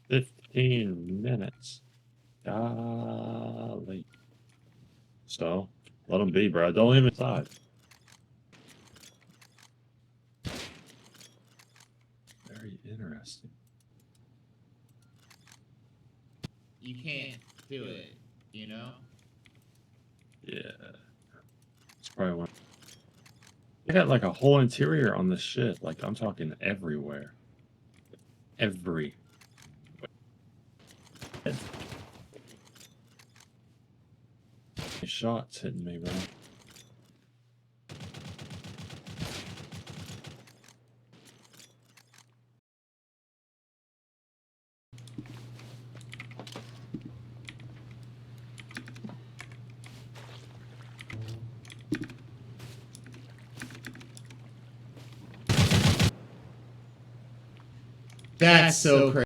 15 minutes. Golly. So, let them be, bro. Don't leave them inside. Very interesting. You can't do it, you know? Yeah. It's probably one. They got like a whole interior on this shit. Like, I'm talking everywhere. Every. Shots hitting me, bro. That's so crazy.